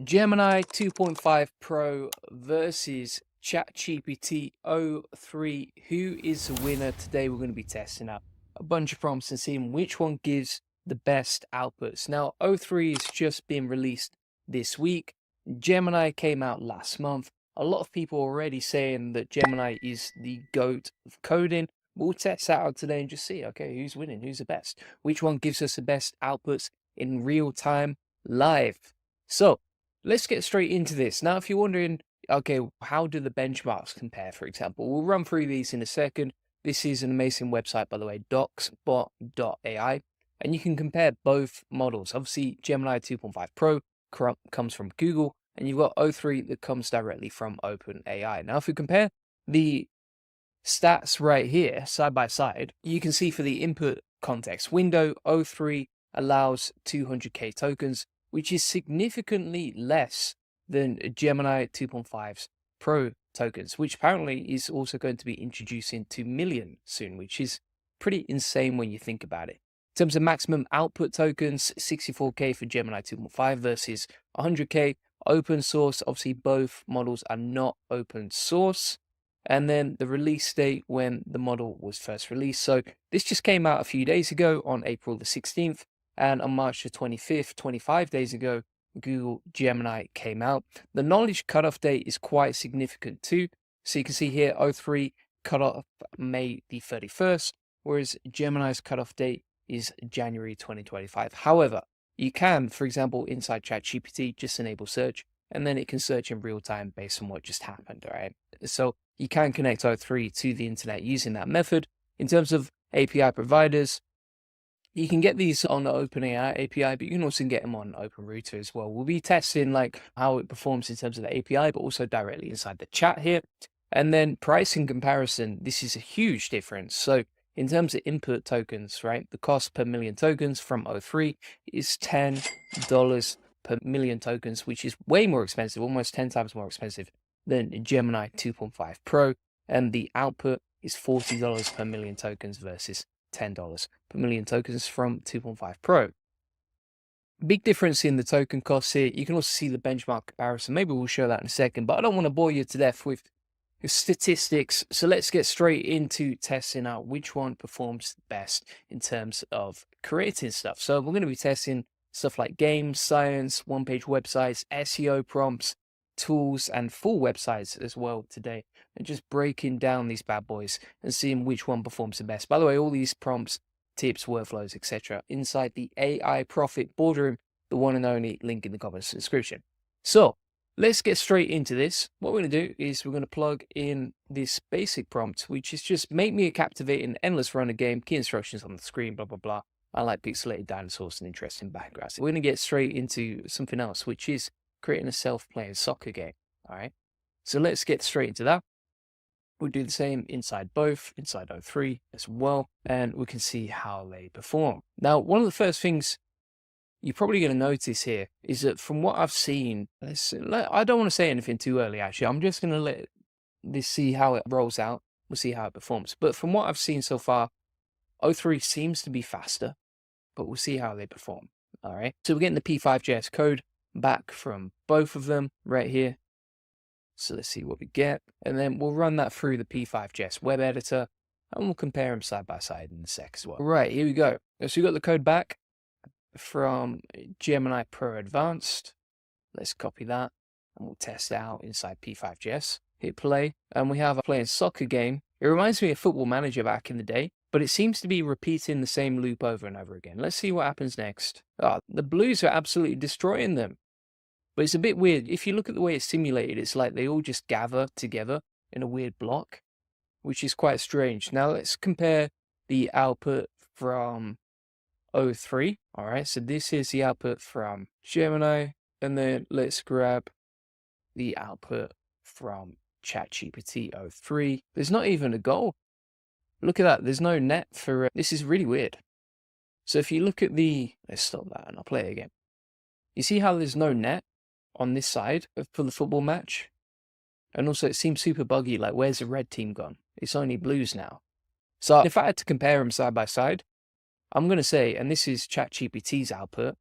Gemini 2.5 Pro versus ChatGPT 3. Who is the winner? Today we're going to be testing out a bunch of prompts and seeing which one gives the best outputs. Now, 3 has just been released this week. Gemini came out last month. A lot of people already saying that Gemini is the GOAT of coding. We'll test that out today and just see, okay, who's winning, who's the best, which one gives us the best outputs in real time live. So, let's get straight into this. Now, if you're wondering, okay, how do the benchmarks compare, for example? We'll run through these in a second. This is an amazing website, by the way, docsbot.ai, and you can compare both models. Obviously, Gemini 2.5 Pro comes from Google, and you've got 3 that comes directly from OpenAI. Now, if we compare the stats right here, side by side, you can see for the input context window, 3 allows 200k tokens, which is significantly less than Gemini 2.5's Pro tokens, which apparently is also going to be introducing 2 million soon, which is pretty insane when you think about it. In terms of maximum output tokens, 64k for Gemini 2.5 versus 100k. Open source, obviously both models are not open source. And then the release date when the model was first released. So this just came out a few days ago on April the 16th. And on March the 25th, 25 days ago, Google Gemini came out. The knowledge cutoff date is quite significant too. So you can see here, 3 cutoff May the 31st, whereas Gemini's cutoff date is January 2025. However, you can, for example, inside ChatGPT, just enable search, and then it can search in real time based on what just happened, all right? So you can connect 3 to the internet using that method. In terms of API providers, you can get these on the OpenAI API, but you can also get them on OpenRouter as well. We'll be testing like how it performs in terms of the API, but also directly inside the chat here. And then pricing comparison, this is a huge difference. So in terms of input tokens, right, the cost per million tokens from 3 is $10 per million tokens, which is way more expensive, almost 10 times more expensive than Gemini 2.5 Pro. And the output is $40 per million tokens versus $10 per million tokens from 2.5 Pro. Big difference in the token costs here. You can also see the benchmark comparison. Maybe we'll show that in a second, but I don't want to bore you to death with statistics. So let's get straight into testing out which one performs best in terms of creating stuff. So we're going to be testing stuff like games, science, one-page websites, SEO prompts, tools, and full websites as well today, and just breaking down these bad boys and seeing which one performs the best. By the way, all these prompts, tips, workflows, etc. inside the AI Profit Boardroom, the one and only, link in the comments description. So let's get straight into this. What we're going to do is we're going to plug in this basic prompt, which is just make me a captivating, endless runner game, key instructions on the screen, blah, blah, blah. I like pixelated dinosaurs and interesting backgrounds. We're going to get straight into something else, which is creating a self-playing soccer game, all right? So let's get straight into that. We'll do the same inside both, inside 3 as well, and we can see how they perform. Now, one of the first things you're probably going to notice here is that from what I've seen, I don't want to say anything too early, actually. I'm just going to let this see how it rolls out. We'll see how it performs. But from what I've seen so far, 3 seems to be faster, but we'll see how they perform, all right? So we're getting the P5.js code back from both of them right here. So let's see what we get. And then we'll run that through the P5.js web editor, and we'll compare them side by side in a sec as well. Right, here we go. So we got the code back from Gemini Pro Advanced. Let's copy that, and we'll test it out inside P5.js. Hit play, and we have a playing soccer game. It reminds me of Football Manager back in the day, but it seems to be repeating the same loop over and over again. Let's see what happens next. Oh, the Blues are absolutely destroying them. But it's a bit weird. If you look at the way it's simulated, it's like they all just gather together in a weird block, which is quite strange. Now let's compare the output from 3. All right, so this is the output from Gemini, and then let's grab the output from ChatGPT 3. There's not even a goal. Look at that. There's no net for this is really weird. So if you look at let's stop that and I'll play it again. You see how there's no net on this side for the football match? And also it seems super buggy, like where's the red team gone? It's only blues now. So if I had to compare them side by side, I'm going to say, and this is ChatGPT's output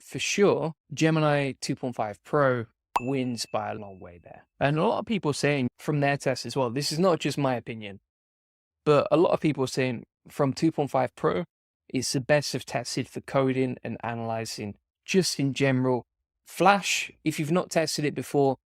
for sure, Gemini 2.5 Pro wins by a long way there. And a lot of people saying from their tests as well, this is not just my opinion, but a lot of people are saying from 2.5 Pro, it's the best of tested for coding and analyzing just in general. Flash, if you've not tested it before,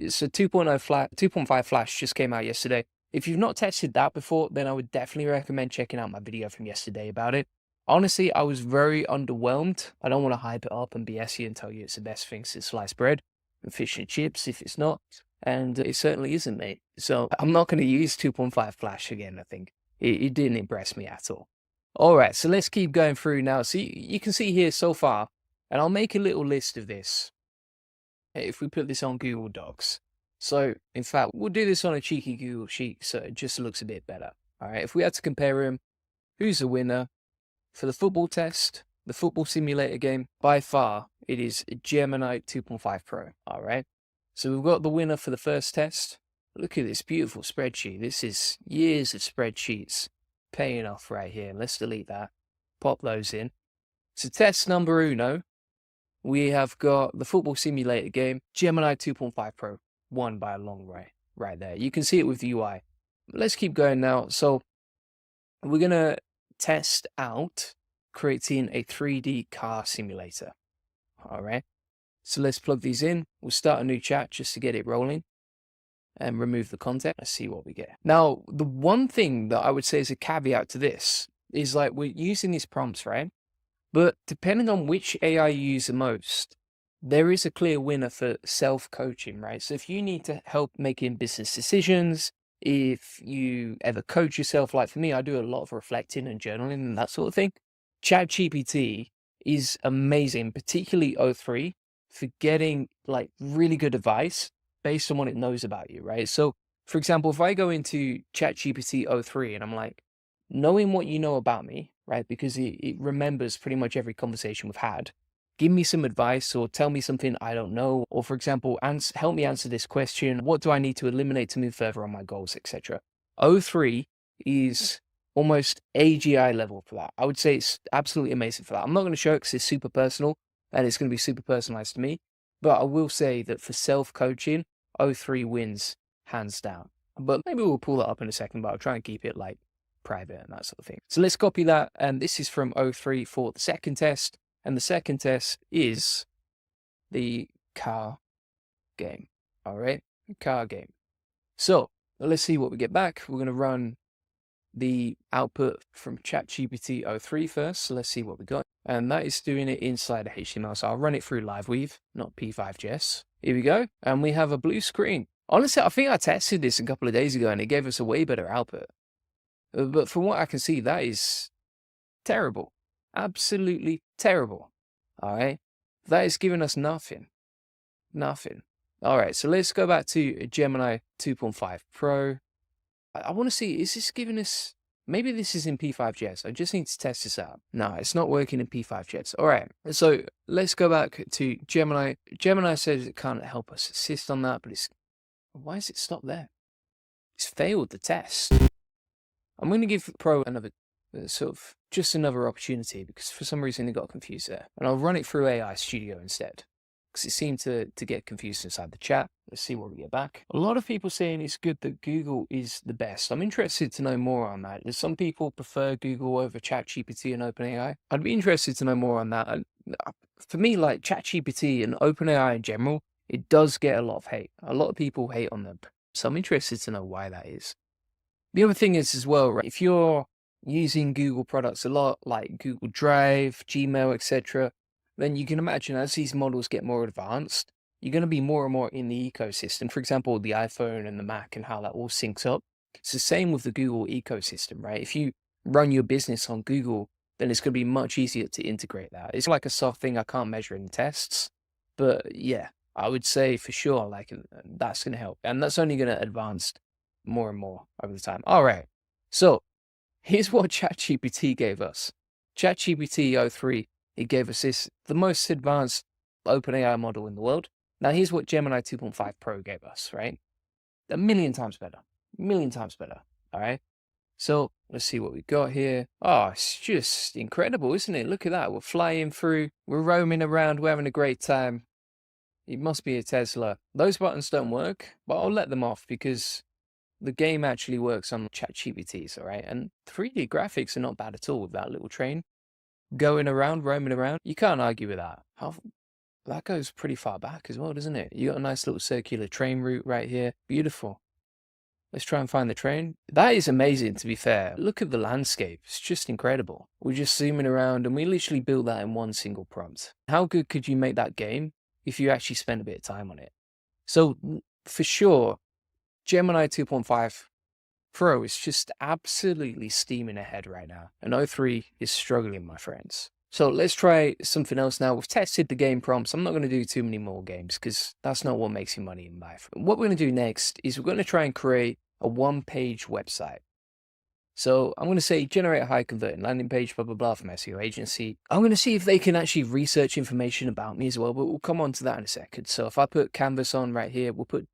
so 2.5 Flash just came out yesterday. If you've not tested that before, then I would definitely recommend checking out my video from yesterday about it. Honestly, I was very underwhelmed. I don't want to hype it up and BS you and tell you it's the best thing since sliced bread and fish and chips if it's not. And it certainly isn't, mate. So I'm not going to use 2.5 Flash again, I think. It didn't impress me at all. All right, so let's keep going through now. So you can see here so far, and I'll make a little list of this if we put this on Google Docs. So, in fact, we'll do this on a cheeky Google Sheet so it just looks a bit better. All right, if we had to compare him, who's the winner? For the football test, the football simulator game, by far, it is Gemini 2.5 Pro. All right, so we've got the winner for the first test. Look at this beautiful spreadsheet. This is years of spreadsheets paying off right here. Let's delete that. Pop those in. So test number uno, we have got the football simulator game, Gemini 2.5 Pro, won by a long way right there. You can see it with the UI. Let's keep going now. So we're going to test out creating a 3D car simulator. All right. So let's plug these in. We'll start a new chat just to get it rolling and remove the content. Let's see what we get. Now, the one thing that I would say is a caveat to this is like we're using these prompts, right? But depending on which AI you use the most, there is a clear winner for self-coaching, right? So if you need to help making business decisions, if you ever coach yourself, like for me, I do a lot of reflecting and journaling and that sort of thing. ChatGPT is amazing, particularly O3, for getting like really good advice based on what it knows about you, right? So, for example, if I go into ChatGPT O3 and I'm like, knowing what you know about me, right? Because it remembers pretty much every conversation we've had. Give me some advice or tell me something I don't know. Or for example, help me answer this question. What do I need to eliminate to move further on my goals, etc. O3 is almost AGI level for that. I would say it's absolutely amazing for that. I'm not going to show it because it's super personal and it's going to be super personalized to me. But I will say that for self-coaching, O3 wins hands down. But maybe we'll pull that up in a second, but I'll try and keep it like private and that sort of thing. So let's copy that. And this is from O3 for the second test. And the second test is the car game. All right, car game. So let's see what we get back. We're going to run the output from ChatGPT O3 first. So let's see what we got. And that is doing it inside HTML. So I'll run it through LiveWeave, not P5JS. Here we go. And we have a blue screen. Honestly, I think I tested this a couple of days ago and it gave us a way better output. But from what I can see, that is terrible. Absolutely terrible. All right. That is giving us nothing. Nothing. All right. So let's go back to Gemini 2.5 Pro. I want to see, is this giving us, maybe this is in P5JS. I just need to test this out. No, it's not working in P5JS. All right. So let's go back to Gemini. Gemini says it can't help us assist on that, but why is it stopped there? It's failed the test. I'm going to give Pro another just another opportunity because for some reason it got confused there. And I'll run it through AI Studio instead because it seemed to get confused inside the chat. Let's see what we get back. A lot of people saying it's good that Google is the best. I'm interested to know more on that. Some people prefer Google over ChatGPT and OpenAI. I'd be interested to know more on that. For me, like ChatGPT and OpenAI in general, it does get a lot of hate. A lot of people hate on them. So I'm interested to know why that is. The other thing is as well, right, if you're using Google products a lot, like Google Drive, Gmail, etc., then you can imagine as these models get more advanced, you're going to be more and more in the ecosystem. For example, the iPhone and the Mac and how that all syncs up. It's the same with the Google ecosystem, right? If you run your business on Google, then it's going to be much easier to integrate that. It's like a soft thing I can't measure in tests, but yeah, I would say for sure, like that's going to help. And that's only going to advance more and more over the time. All right. So here's what ChatGPT gave us. ChatGPT O3, it gave us the most advanced OpenAI model in the world. Now here's what Gemini 2.5 Pro gave us, right? A million times better. A million times better. All right. So let's see what we got here. Oh, it's just incredible, isn't it? Look at that. We're flying through, we're roaming around, we're having a great time. It must be a Tesla. Those buttons don't work, but I'll let them off because the game actually works on ChatGPTs, all right? And 3D graphics are not bad at all with that little train going around, roaming around. You can't argue with that. That goes pretty far back as well, doesn't it? You got a nice little circular train route right here. Beautiful. Let's try and find the train. That is amazing, to be fair. Look at the landscape. It's just incredible. We're just zooming around and we literally built that in one single prompt. How good could you make that game if you actually spend a bit of time on it? So for sure, Gemini 2.5 Pro is just absolutely steaming ahead right now. And O3 is struggling, my friends. So let's try something else now. We've tested the game prompts. I'm not going to do too many more games because that's not what makes you money in life. What we're going to do next is we're going to try and create a one-page website. So I'm going to say generate a high converting landing page, blah, blah, blah from SEO agency. I'm going to see if they can actually research information about me as well, but we'll come on to that in a second. So if I put canvas on right here, we'll put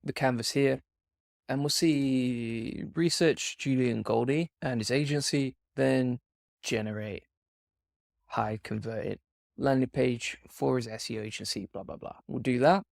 the canvas here and we'll see research Julian Goldie and his agency, then generate high converted landing page for his SEO agency, blah, blah, blah. We'll do that.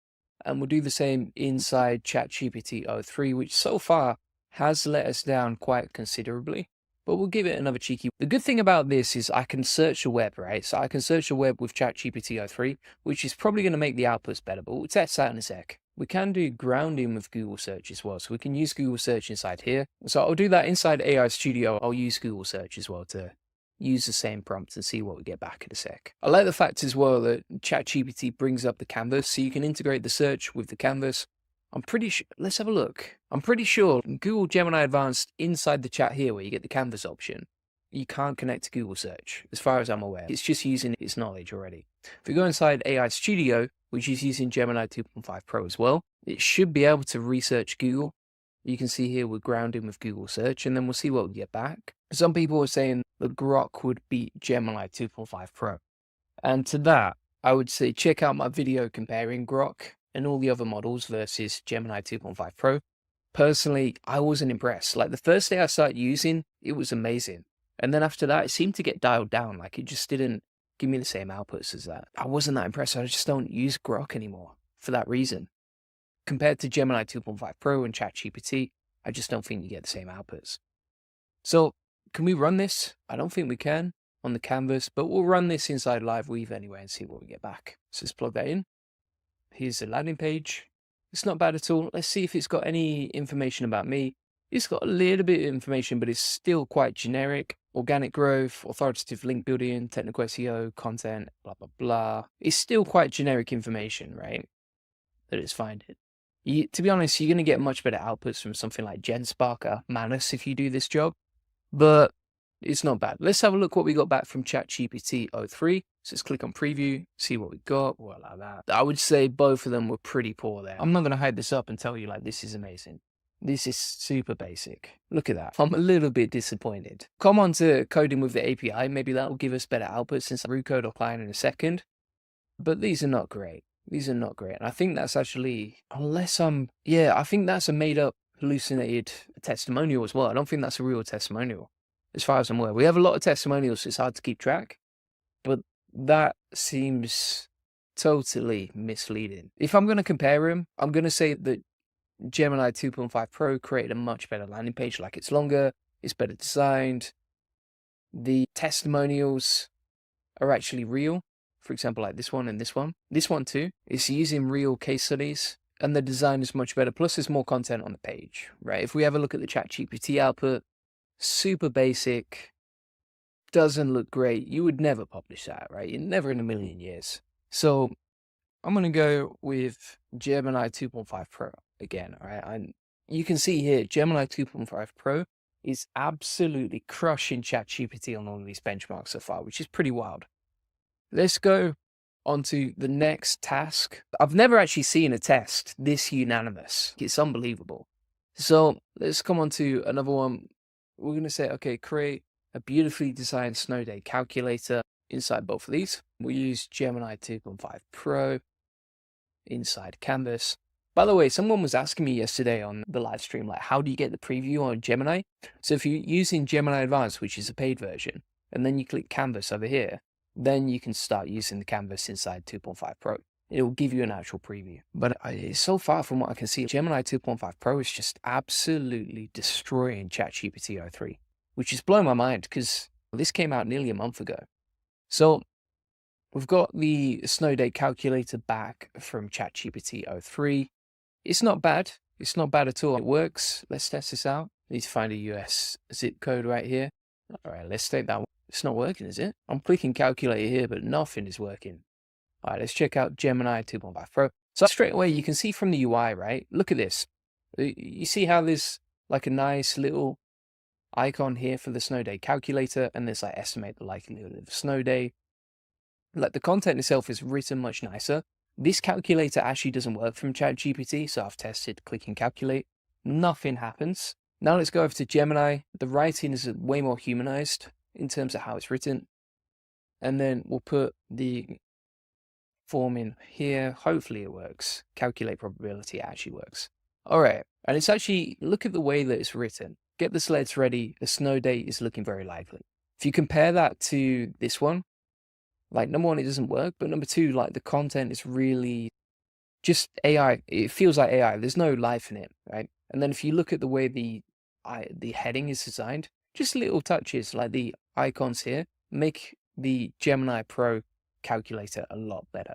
And we'll do the same inside ChatGPT o3, which so far has let us down quite considerably, but we'll give it another cheeky. The good thing about this is I can search the web, right? So I can search the web with ChatGPT o3, which is probably going to make the outputs better, but we'll test that in a sec. We can do grounding with Google search as well. So we can use Google search inside here. So I'll do that inside AI Studio. I'll use Google search as well to use the same prompt and see what we get back in a sec. I like the fact as well that ChatGPT brings up the canvas, so you can integrate the search with the canvas. I'm pretty sure, let's have a look. I'm pretty sure Google Gemini Advanced inside the chat here where you get the canvas option, you can't connect to Google search, as far as I'm aware. It's just using its knowledge already. If we go inside AI Studio, which is using Gemini 2.5 Pro as well, it should be able to research Google. You can see here we're grounding with Google search, and then we'll see what we get back. Some people are saying that Grok would beat Gemini 2.5 Pro. And to that, I would say check out my video comparing Grok and all the other models versus Gemini 2.5 Pro. Personally, I wasn't impressed. Like the first day I started using, it was amazing. And then after that, it seemed to get dialed down. Like it just didn't give me the same outputs as that. I wasn't that impressed. I just don't use Grok anymore for that reason. Compared to Gemini 2.5 Pro and ChatGPT, I just don't think you get the same outputs. So can we run this? I don't think we can on the canvas, but we'll run this inside Live Weave anyway and see what we get back. So let's plug that in. Here's the landing page. It's not bad at all. Let's see if it's got any information about me. It's got a little bit of information, but it's still quite generic. Organic growth, authoritative link building, technical SEO, content, blah, blah, blah. It's still quite generic information, right? That it's finding. To be honest, you're going to get much better outputs from something like GenSpark or Manus if you do this job, but it's not bad. Let's have a look what we got back from ChatGPT o3. So let's click on preview, see what we got. Well, like that. I would say both of them were pretty poor there. I'm not going to hide this up and tell you like this is amazing. This is super basic. Look at that. I'm a little bit disappointed. Come on to coding with the API. Maybe that will give us better outputs since root code applying in a second. But these are not great. These are not great. And I think that's actually, I think that's a made up hallucinated testimonial as well. I don't think that's a real testimonial as far as I'm aware. We have a lot of testimonials, so it's hard to keep track, but that seems totally misleading. If I'm going to compare them, I'm going to say that Gemini 2.5 Pro created a much better landing page. Like it's longer, it's better designed. The testimonials are actually real. For example, like this one and this one. This one too. It's using real case studies and the design is much better. Plus there's more content on the page, right? If we have a look at the ChatGPT output, super basic, doesn't look great. You would never publish that, right? Never in a million years. So I'm going to go with Gemini 2.5 Pro again, all right? And you can see here, Gemini 2.5 Pro is absolutely crushing ChatGPT on all of these benchmarks so far, which is pretty wild. Let's go on to the next task. I've never actually seen a test this unanimous. It's unbelievable. So let's come on to another one. We're going to say, okay, create a beautifully designed snow day calculator inside both of these. We'll use Gemini 2.5 Pro inside Canvas. By the way, someone was asking me yesterday on the live stream, like, how do you get the preview on Gemini? So if you're using Gemini Advanced, which is a paid version, and then you click Canvas over here, then you can start using the Canvas inside 2.5 Pro. It will give you an actual preview. But so far from what I can see, Gemini 2.5 Pro is just absolutely destroying ChatGPT o3, which is blowing my mind because this came out nearly a month ago. So we've got the snow day calculator back from ChatGPT o3. It's not bad. It's not bad at all. It works. Let's test this out. Need to find a US zip code right here. All right, let's take that one. It's not working, is it? I'm clicking calculator here, but nothing is working. All right, let's check out Gemini 2.5 Pro. So straight away, you can see from the UI, right? Look at this. You see how there's like a nice little icon here for the snow day calculator, and there's like estimate the likelihood of a snow day. Like the content itself is written much nicer. This calculator actually doesn't work from ChatGPT, so I've tested clicking calculate. Nothing happens. Now let's go over to Gemini. The writing is way more humanized in terms of how it's written. And then we'll put the form in here. Hopefully it works. Calculate probability actually works. All right. And it's actually, look at the way that it's written. Get the sleds ready. A snow day is looking very likely. If you compare that to this one, like number one, it doesn't work. But number two, like the content is really just AI. It feels like AI. There's no life in it, right? And then if you look at the way the heading is designed, just little touches like the icons here make the Gemini Pro calculator a lot better.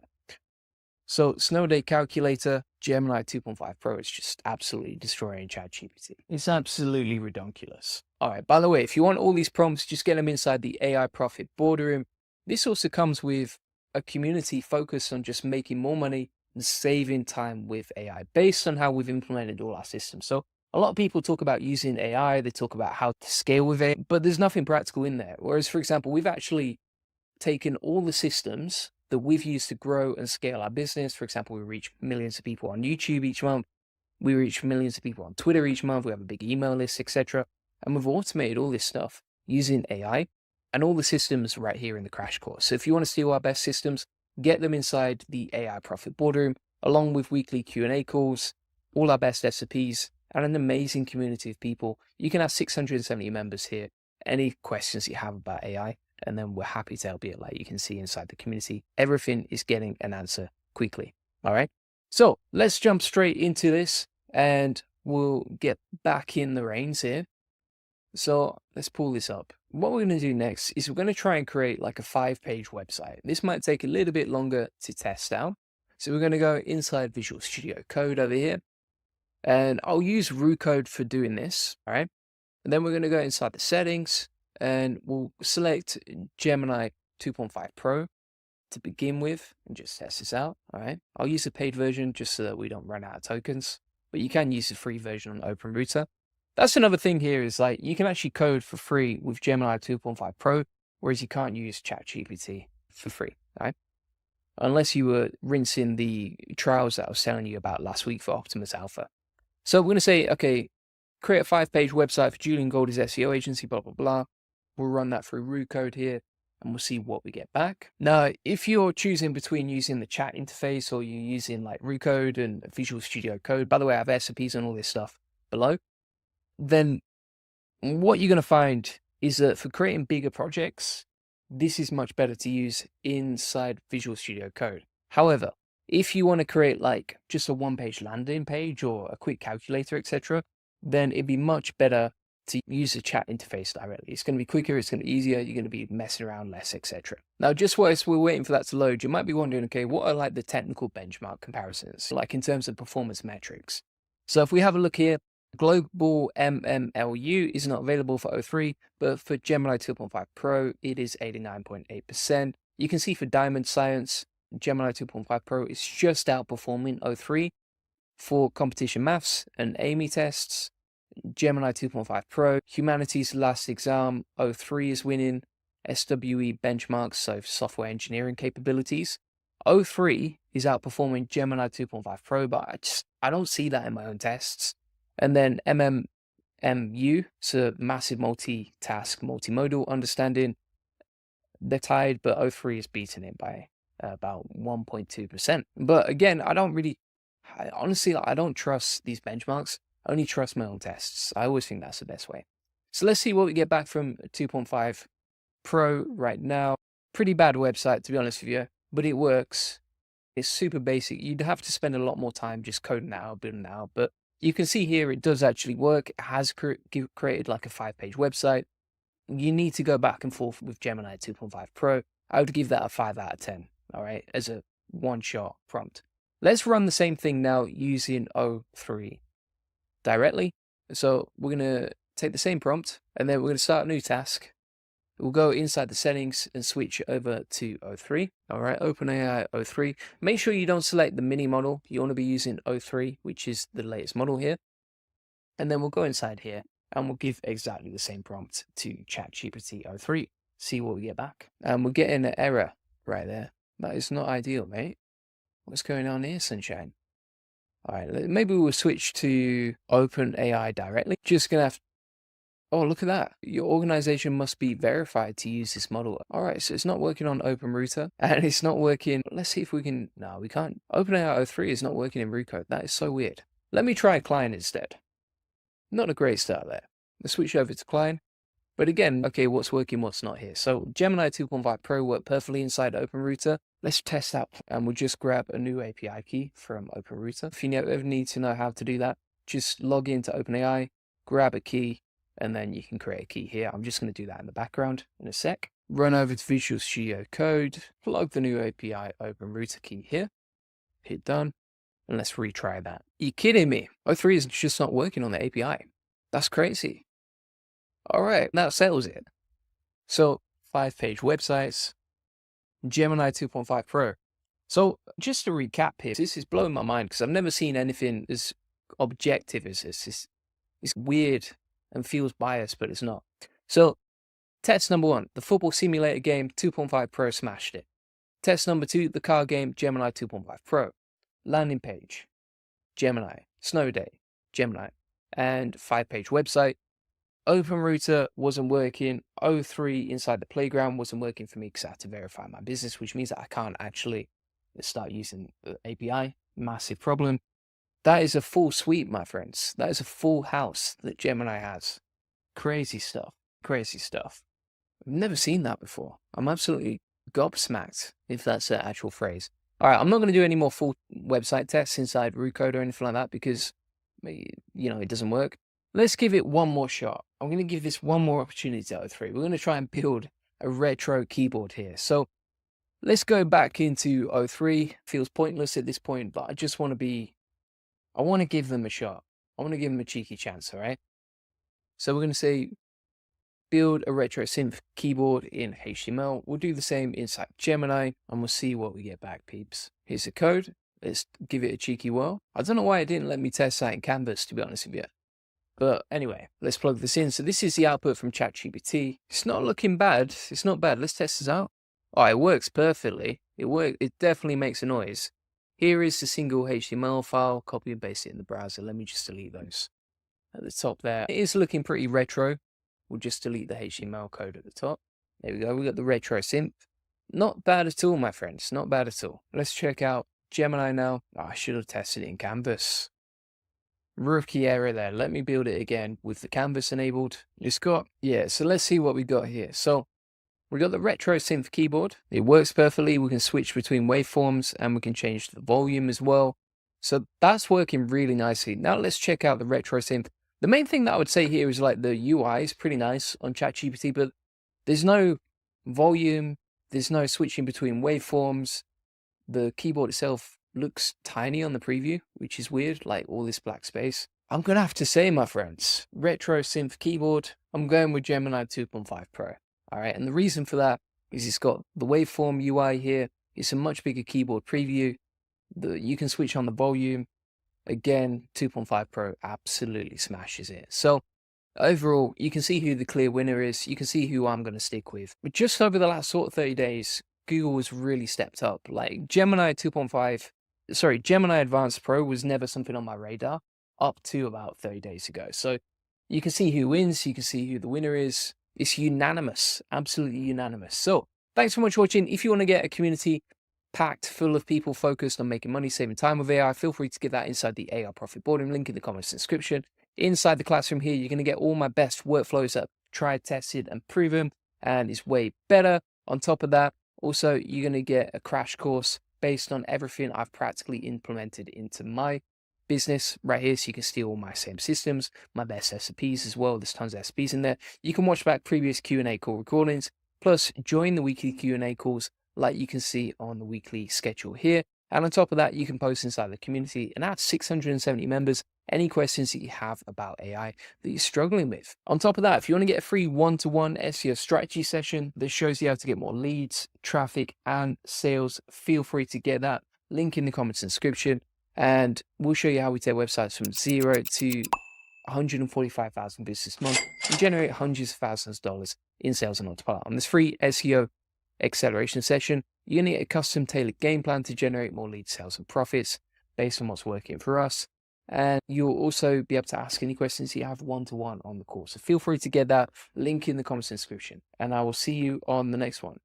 So snow day calculator, Gemini 2.5 Pro is just absolutely destroying ChatGPT. It's absolutely redonkulous. All right, by the way, if you want all these prompts, just get them inside the AI Profit Boardroom. This also comes with a community focused on just making more money and saving time with AI based on how we've implemented all our systems. So a lot of people talk about using AI, they talk about how to scale with it, but there's nothing practical in there. Whereas, for example, we've actually taken all the systems that we've used to grow and scale our business. For example, we reach millions of people on YouTube each month. We reach millions of people on Twitter each month. We have a big email list, etc. And we've automated all this stuff using AI and all the systems right here in the crash course. So if you want to steal our best systems, get them inside the AI Profit Boardroom, along with weekly Q&A calls, all our best SOPs, and an amazing community of people. You can have 670 members here. Any questions you have about AI, and then we're happy to help you. Like you can see inside the community, everything is getting an answer quickly. All right. So let's jump straight into this and we'll get back in the reins here. So let's pull this up. What we're going to do next is we're going to try and create like a 5-page website. This might take a little bit longer to test out. So we're going to go inside Visual Studio Code over here. And I'll use RuCode for doing this. All right. And then we're going to go inside the settings and we'll select Gemini 2.5 Pro to begin with and just test this out. All right. I'll use the paid version just so that we don't run out of tokens, but you can use the free version on OpenRouter. That's another thing here is like you can actually code for free with Gemini 2.5 Pro, whereas you can't use ChatGPT for free, right? Unless you were rinsing the trials that I was telling you about last week for Optimus Alpha. So we're going to say, okay, create a 5-page website for Julian Goldie's SEO agency, blah, blah, blah. We'll run that through RuCode here and we'll see what we get back. Now, if you're choosing between using the chat interface or you're using like RuCode and Visual Studio Code, by the way, I have SOPs and all this stuff below, then what you're going to find is that for creating bigger projects, this is much better to use inside Visual Studio Code. However, if you want to create like just a 1-page landing page or a quick calculator, etc., then it'd be much better to use the chat interface directly. It's going to be quicker, it's going to be easier, you're going to be messing around less, etc. Now, just whilst we're waiting for that to load, you might be wondering, okay, what are like the technical benchmark comparisons, like in terms of performance metrics? So if we have a look here, global MMLU is not available for o3, but for Gemini 2.5 Pro, it is 89.8%. You can see for Diamond Science, Gemini 2.5 Pro is just outperforming o3. For competition maths and AMY tests, Gemini 2.5 Pro. Humanities last exam, o3 is winning. SWE benchmarks, so software engineering capabilities. o3 is outperforming Gemini 2.5 Pro, but I don't see that in my own tests. And then MMMU, so massive multitask, multimodal understanding. They're tied, but o3 is beating it by about 1.2%. But again, I don't really honestly, I don't trust these benchmarks. I only trust my own tests. I always think that's the best way. So let's see what we get back from 2.5 Pro right now. Pretty bad website, to be honest with you, but it works. It's super basic. You'd have to spend a lot more time just coding that out, building that out. But you can see here it does actually work. It has created like a 5-page website. You need to go back and forth with Gemini 2.5 Pro. I would give that a 5 out of 10, all right, as a one-shot prompt. Let's run the same thing now using O3 directly. So we're going to take the same prompt, and then we're going to start a new task. We'll go inside the settings and switch over to O3. All right, OpenAI O3. Make sure you don't select the mini model. You want to be using O3, which is the latest model here. And then we'll go inside here and we'll give exactly the same prompt to ChatGPT O3. See what we get back. And we're getting an error right there. That is not ideal, mate. What's going on here, sunshine? All right, maybe we'll switch to OpenAI directly. Just going to have oh, look at that. Your organization must be verified to use this model. All right, so it's not working on OpenRouter and it's not working. Let's see if we can. No, we can't. OpenAI O3 is not working in root code. That is so weird. Let me try client instead. Not a great start there. Let's switch over to client. But again, okay, what's working, what's not here. So Gemini 2.5 Pro worked perfectly inside OpenRouter. Let's test that and we'll just grab a new API key from OpenRouter. If you ever need to know how to do that, just log into OpenAI, grab a key, and then you can create a key here. I'm just going to do that in the background in a sec. Run over to Visual Studio Code, plug the new API OpenRouter key here, hit done, and let's retry that. You're kidding me. O3 is just not working on the API. That's crazy. All right, that settles it. So 5-page websites, Gemini 2.5 Pro. So just to recap here, this is blowing my mind because I've never seen anything as objective as this. It's weird and feels biased, but it's not. So test number 1, the football simulator game 2.5 Pro smashed it. Test number 2, the car game Gemini 2.5 Pro. Landing page, Gemini. Snow day, Gemini. And 5-page website. OpenRouter wasn't working. O3 inside the playground wasn't working for me because I had to verify my business, which means that I can't actually start using the API. Massive problem. That is a full suite, my friends. That is a full house that Gemini has. Crazy stuff. Crazy stuff. I've never seen that before. I'm absolutely gobsmacked, if that's the actual phrase. All right, I'm not going to do any more full website tests inside root code or anything like that because, you know, it doesn't work. Let's give it one more shot. I'm going to give this one more opportunity to O3. We're going to try and build a retro keyboard here. So let's go back into O3. Feels pointless at this point, but I just want to give them a shot. I want to give them a cheeky chance, all right? So we're going to say build a retro synth keyboard in HTML. We'll do the same inside Gemini and we'll see what we get back, peeps. Here's the code. Let's give it a cheeky whirl. I don't know why it didn't let me test that in Canvas, to be honest with you. But anyway, let's plug this in. So this is the output from ChatGPT. It's not looking bad. It's not bad. Let's test this out. Oh, it works perfectly. It definitely makes a noise. Here is the single HTML file. Copy and paste it in the browser. Let me just delete those at the top there. It is looking pretty retro. We'll just delete the HTML code at the top. There we go. We got the retro synth. Not bad at all, my friends. Not bad at all. Let's check out Gemini now. Oh, I should have tested it in Canvas. Rookie error there. Let me build it again with the Canvas enabled. So let's see what we got here. So we got the retro synth keyboard. It works perfectly. We can switch between waveforms and we can change the volume as well. So that's working really nicely. Now let's check out the retro synth. The main thing that I would say here is like the UI is pretty nice on ChatGPT, but there's no volume. There's no switching between waveforms. The keyboard itself looks tiny on the preview, which is weird, like all this black space. I'm going to have to say, my friends, retro synth keyboard, I'm going with Gemini 2.5 Pro. All right, and the reason for that is it's got the waveform UI here. It's a much bigger keyboard preview. You can switch on the volume. Again, 2.5 Pro absolutely smashes it. So overall, you can see who the clear winner is. You can see who I'm going to stick with. But just over the last sort of 30 days, Google has really stepped up. Like Gemini Advanced Pro was never something on my radar up to about 30 days ago. So you can see who wins. You can see who the winner is. It's unanimous, absolutely unanimous. So thanks so much for watching. If you want to get a community packed full of people focused on making money, saving time with AI. Feel free to get that inside the AI Profit Boardroom, link in the comments description. Inside the classroom here, you're going to get all my best workflows that I've tried, tested, and proven, and it's way better. On top of that, also, you're going to get a crash course based on everything I've practically implemented into my business right here. So you can see all my same systems, my best SOPs as well. There's tons of SOPs in there. You can watch back previous Q&A call recordings, plus join the weekly Q&A calls like you can see on the weekly schedule here. And on top of that, you can post inside the community and ask 670 members any questions that you have about AI that you're struggling with. On top of that, if you want to get a free one-to-one SEO strategy session that shows you how to get more leads, traffic, and sales, feel free to get that. Link in the comments and description. And we'll show you how we take websites from 0 to 145,000 visitors a month and generate hundreds of thousands of dollars in sales and multiplier. On this free SEO acceleration session, you're going to get a custom tailored game plan to generate more leads, sales, and profits based on what's working for us. And you'll also be able to ask any questions you have one-to-one on the course. So feel free to get that link in the comments and description. And I will see you on the next one.